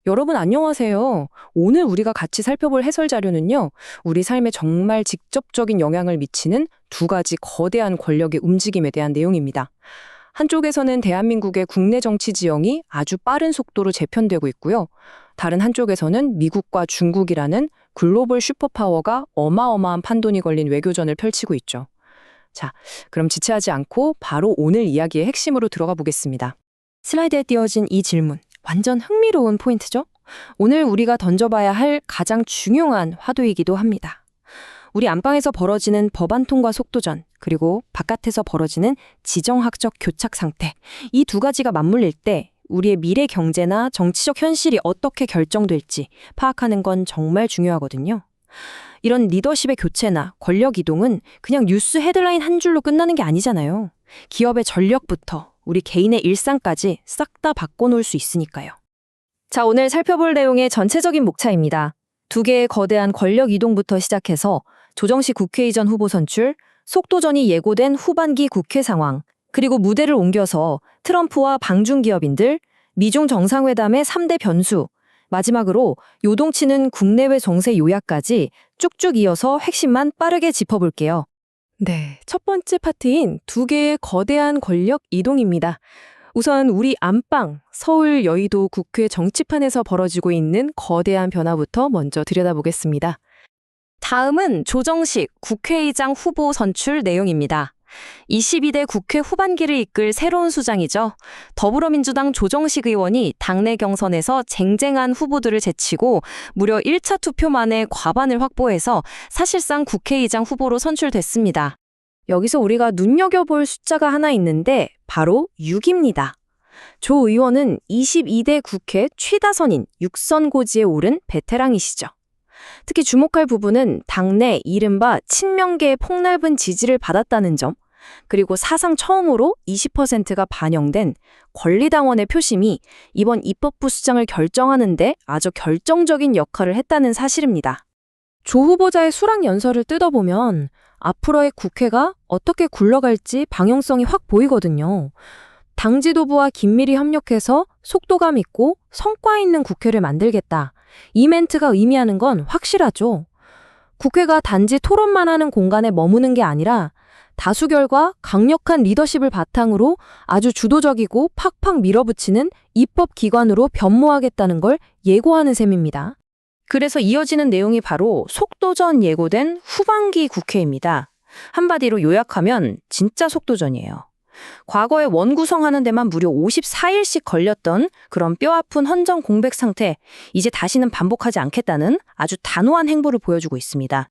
여러분 안녕하세요. 오늘 우리가 같이 살펴볼 해설 자료는요, 우리 삶에 정말 직접적인 영향을 미치는 두 가지 거대한 권력의 움직임에 대한 내용입니다. 한쪽에서는 대한민국의 국내 정치 지형이 아주 빠른 속도로 재편되고 있고요. 다른 한쪽에서는 미국과 중국이라는 글로벌 슈퍼파워가 어마어마한 판돈이 걸린 외교전을 펼치고 있죠. 자, 그럼 지체하지 않고 바로 오늘 이야기의 핵심으로 들어가 보겠습니다. 슬라이드에 띄어진 이 질문, 완전 흥미로운 포인트죠? 오늘 우리가 던져봐야 할 가장 중요한 화두이기도 합니다. 우리 안방에서 벌어지는 법안 통과 속도전, 그리고 바깥에서 벌어지는 지정학적 교착 상태, 이 두 가지가 맞물릴 때 우리의 미래 경제나 정치적 현실이 어떻게 결정될지 파악하는 건 정말 중요하거든요. 이런 리더십의 교체나 권력 이동은 그냥 뉴스 헤드라인 한 줄로 끝나는 게 아니잖아요. 기업의 전력부터 우리 개인의 일상까지 싹 다 바꿔놓을 수 있으니까요. 자, 오늘 살펴볼 내용의 전체적인 목차입니다. 두 개의 거대한 권력 이동부터 시작해서 조정식 국회의전 후보 선출, 속도전이 예고된 후반기 국회 상황, 그리고 무대를 옮겨서 트럼프와 방중 기업인들, 미중 정상회담의 3대 변수, 마지막으로 요동치는 국내외 정세 요약까지 쭉쭉 이어서 핵심만 빠르게 짚어볼게요. 네, 첫 번째 파트인 두 개의 거대한 권력 이동입니다. 우선 우리 안방, 서울 여의도 국회 정치판에서 벌어지고 있는 거대한 변화부터 먼저 들여다보겠습니다. 다음은 조정식 국회의장 후보 선출 내용입니다. 22대 국회 후반기를 이끌 새로운 수장이죠. 더불어민주당 조정식 의원이 당내 경선에서 쟁쟁한 후보들을 제치고 무려 1차 투표 만에 과반을 확보해서 사실상 국회의장 후보로 선출됐습니다. 여기서 우리가 눈여겨볼 숫자가 하나 있는데 바로 6입니다. 조 의원은 22대 국회 최다선인 6선 고지에 오른 베테랑이시죠. 특히 주목할 부분은 당내 이른바 친명계의 폭넓은 지지를 받았다는 점, 그리고 사상 처음으로 20%가 반영된 권리당원의 표심이 이번 입법부 수장을 결정하는 데 아주 결정적인 역할을 했다는 사실입니다. 조 후보자의 수락 연설을 뜯어보면 앞으로의 국회가 어떻게 굴러갈지 방향성이 확 보이거든요. 당 지도부와 긴밀히 협력해서 속도감 있고 성과 있는 국회를 만들겠다. 이 멘트가 의미하는 건 확실하죠. 국회가 단지 토론만 하는 공간에 머무는 게 아니라 다수결과 강력한 리더십을 바탕으로 아주 주도적이고 팍팍 밀어붙이는 입법기관으로 변모하겠다는 걸 예고하는 셈입니다. 그래서 이어지는 내용이 바로 속도전 예고된 후반기 국회입니다. 한마디로 요약하면 진짜 속도전이에요. 과거에 원 구성하는 데만 무려 54일씩 걸렸던 그런 뼈아픈 헌정 공백 상태, 이제 다시는 반복하지 않겠다는 아주 단호한 행보를 보여주고 있습니다.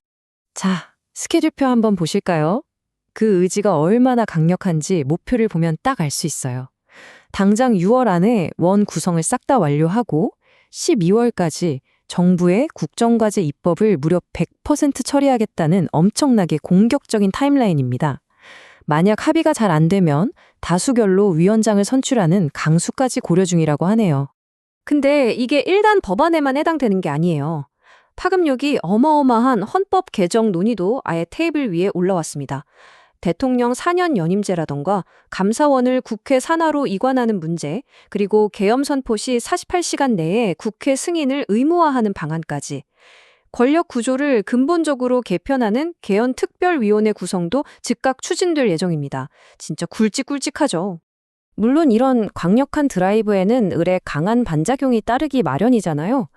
자, 스케줄표 한번 보실까요? 그 의지가 얼마나 강력한지 목표를 보면 딱 알 수 있어요. 당장 6월 안에 원 구성을 싹 다 완료하고 12월까지 정부의 국정과제 입법을 무려 100% 처리하겠다는 엄청나게 공격적인 타임라인입니다. 만약 합의가 잘 안 되면 다수결로 위원장을 선출하는 강수까지 고려 중이라고 하네요. 근데 이게 일단 법안에만 해당되는 게 아니에요. 파급력이 어마어마한 헌법 개정 논의도 아예 테이블 위에 올라왔습니다. 대통령 4년 연임제라던가 감사원을 국회 산하로 이관하는 문제, 그리고 계엄 선포 시 48시간 내에 국회 승인을 의무화하는 방안까지 권력 구조를 근본적으로 개편하는 개헌특별위원회 구성도 즉각 추진될 예정입니다. 진짜 굵직굵직하죠. 물론 이런 강력한 드라이브에는 을의 강한 반작용이 따르기 마련이잖아요.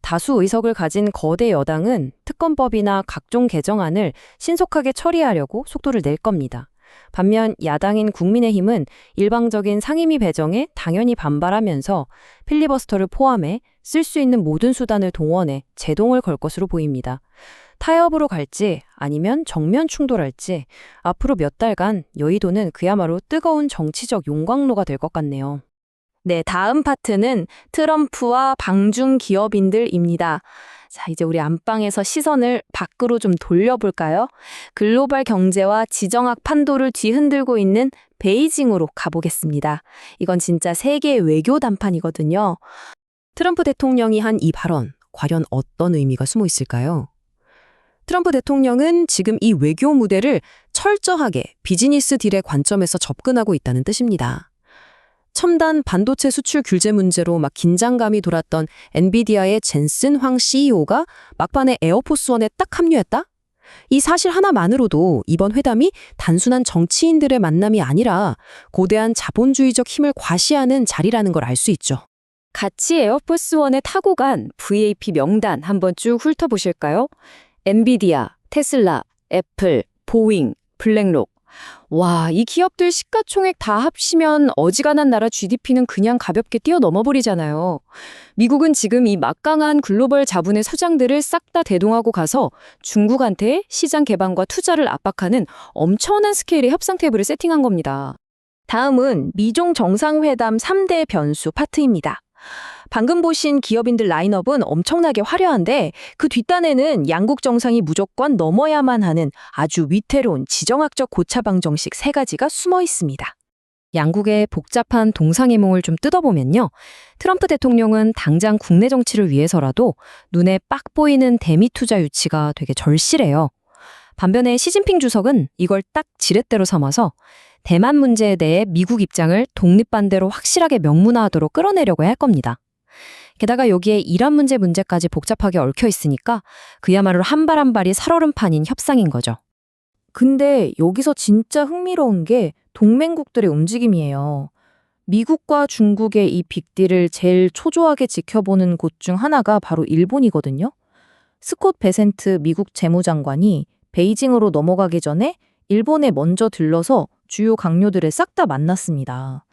다수 의석을 가진 거대 여당은 특검법이나 각종 개정안을 신속하게 처리하려고 속도를 낼 겁니다. 반면 야당인 국민의힘은 일방적인 상임위 배정에 당연히 반발하면서 필리버스터를 포함해 쓸 수 있는 모든 수단을 동원해 제동을 걸 것으로 보입니다. 타협으로 갈지 아니면 정면 충돌할지 앞으로 몇 달간 여의도는 그야말로 뜨거운 정치적 용광로가 될 것 같네요. 네, 다음 파트는 트럼프와 방중 기업인들입니다. 자, 이제 우리 안방에서 시선을 밖으로 좀 돌려볼까요? 글로벌 경제와 지정학 판도를 뒤흔들고 있는 베이징으로 가보겠습니다. 이건 진짜 세계 외교 단판이거든요. 트럼프 대통령이 한 이 발언, 과연 어떤 의미가 숨어 있을까요? 트럼프 대통령은 지금 이 외교 무대를 철저하게 비즈니스 딜의 관점에서 접근하고 있다는 뜻입니다. 첨단 반도체 수출 규제 문제로 막 긴장감이 돌았던 엔비디아의 젠슨 황 CEO가 막판에 에어포스원에 딱 합류했다? 이 사실 하나만으로도 이번 회담이 단순한 정치인들의 만남이 아니라 거대한 자본주의적 힘을 과시하는 자리라는 걸 알 수 있죠. 같이 에어포스원에 타고 간 VAP 명단 한번 쭉 훑어보실까요? 엔비디아, 테슬라, 애플, 보잉, 블랙록. 와, 이 기업들 시가총액 다 합치면 어지간한 나라 GDP는 그냥 가볍게 뛰어넘어 버리잖아요. 미국은 지금 이 막강한 글로벌 자본의 수장들을 싹 다 대동하고 가서 중국한테 시장 개방과 투자를 압박하는 엄청난 스케일의 협상 테이블을 세팅한 겁니다. 다음은 미중 정상회담 3대 변수 파트입니다. 방금 보신 기업인들 라인업은 엄청나게 화려한데 그 뒷단에는 양국 정상이 무조건 넘어야만 하는 아주 위태로운 지정학적 고차방 정식 3가지가 숨어 있습니다. 양국의 복잡한 동상이몽을 좀 뜯어보면요. 트럼프 대통령은 당장 국내 정치를 위해서라도 눈에 빡 보이는 대미 투자 유치가 되게 절실해요. 반면에 시진핑 주석은 이걸 딱 지렛대로 삼아서 대만 문제에 대해 미국 입장을 독립반대로 확실하게 명문화하도록 끌어내려고 할 겁니다. 게다가 여기에 이란 문제까지 복잡하게 얽혀 있으니까 그야말로 한 발 한 발이 살얼음판인 협상인 거죠. 근데 여기서 진짜 흥미로운 게 동맹국들의 움직임이에요. 미국과 중국의 이 빅딜을 제일 초조하게 지켜보는 곳 중 하나가 바로 일본이거든요. 스콧 베센트 미국 재무장관이 베이징으로 넘어가기 전에 일본에 먼저 들러서 주요 강요들을 싹 다 만났습니다.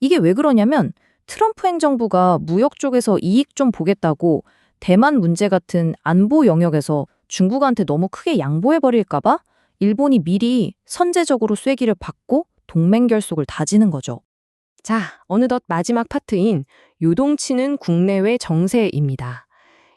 이게 왜 그러냐면 트럼프 행정부가 무역 쪽에서 이익 좀 보겠다고 대만 문제 같은 안보 영역에서 중국한테 너무 크게 양보해버릴까봐 일본이 미리 선제적으로 쐐기를 받고 동맹 결속을 다지는 거죠. 자, 어느덧 마지막 파트인 요동치는 국내외 정세입니다.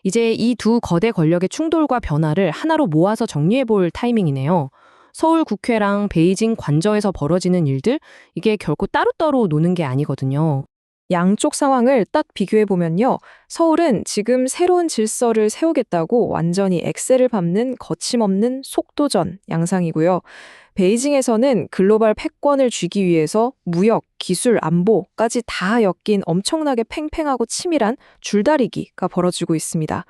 이제 이 두 거대 권력의 충돌과 변화를 하나로 모아서 정리해볼 타이밍이네요. 서울 국회랑 베이징 관저에서 벌어지는 일들, 이게 결코 따로따로 노는 게 아니거든요. 양쪽 상황을 딱 비교해보면요. 서울은 지금 새로운 질서를 세우겠다고 완전히 엑셀을 밟는 거침없는 속도전 양상이고요. 베이징에서는 글로벌 패권을 쥐기 위해서 무역, 기술, 안보까지 다 엮인 엄청나게 팽팽하고 치밀한 줄다리기가 벌어지고 있습니다.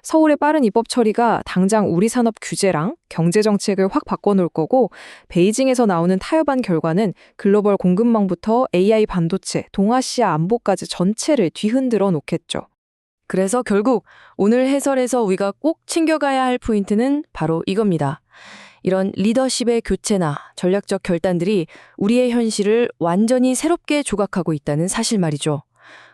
서울의 빠른 입법 처리가 당장 우리 산업 규제랑 경제 정책을 확 바꿔놓을 거고 베이징에서 나오는 타협안 결과는 글로벌 공급망부터 AI 반도체, 동아시아 안보까지 전체를 뒤흔들어 놓겠죠. 그래서 결국 오늘 해설에서 우리가 꼭 챙겨가야 할 포인트는 바로 이겁니다. 이런 리더십의 교체나 전략적 결단들이 우리의 현실을 완전히 새롭게 조각하고 있다는 사실 말이죠.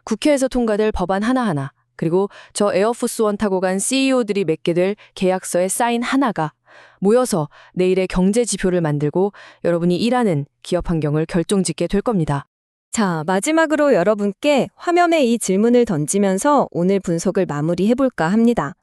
국회에서 통과될 법안 하나하나, 그리고 저 에어포스원 타고 간 CEO들이 맺게 될 계약서의 사인 하나가 모여서 내일의 경제 지표를 만들고 여러분이 일하는 기업 환경을 결정짓게 될 겁니다. 자, 마지막으로 여러분께 화면에 이 질문을 던지면서 오늘 분석을 마무리해볼까 합니다.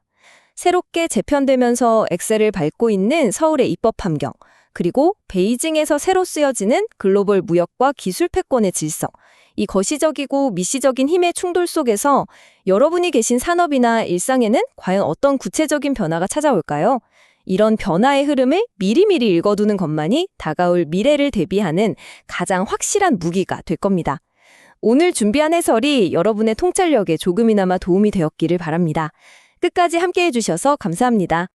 새롭게 재편되면서 엑셀을 밟고 있는 서울의 입법 환경, 그리고 베이징에서 새로 쓰여지는 글로벌 무역과 기술 패권의 질서, 이 거시적이고 미시적인 힘의 충돌 속에서 여러분이 계신 산업이나 일상에는 과연 어떤 구체적인 변화가 찾아올까요? 이런 변화의 흐름을 미리미리 읽어두는 것만이 다가올 미래를 대비하는 가장 확실한 무기가 될 겁니다. 오늘 준비한 해설이 여러분의 통찰력에 조금이나마 도움이 되었기를 바랍니다. 끝까지 함께해 주셔서 감사합니다.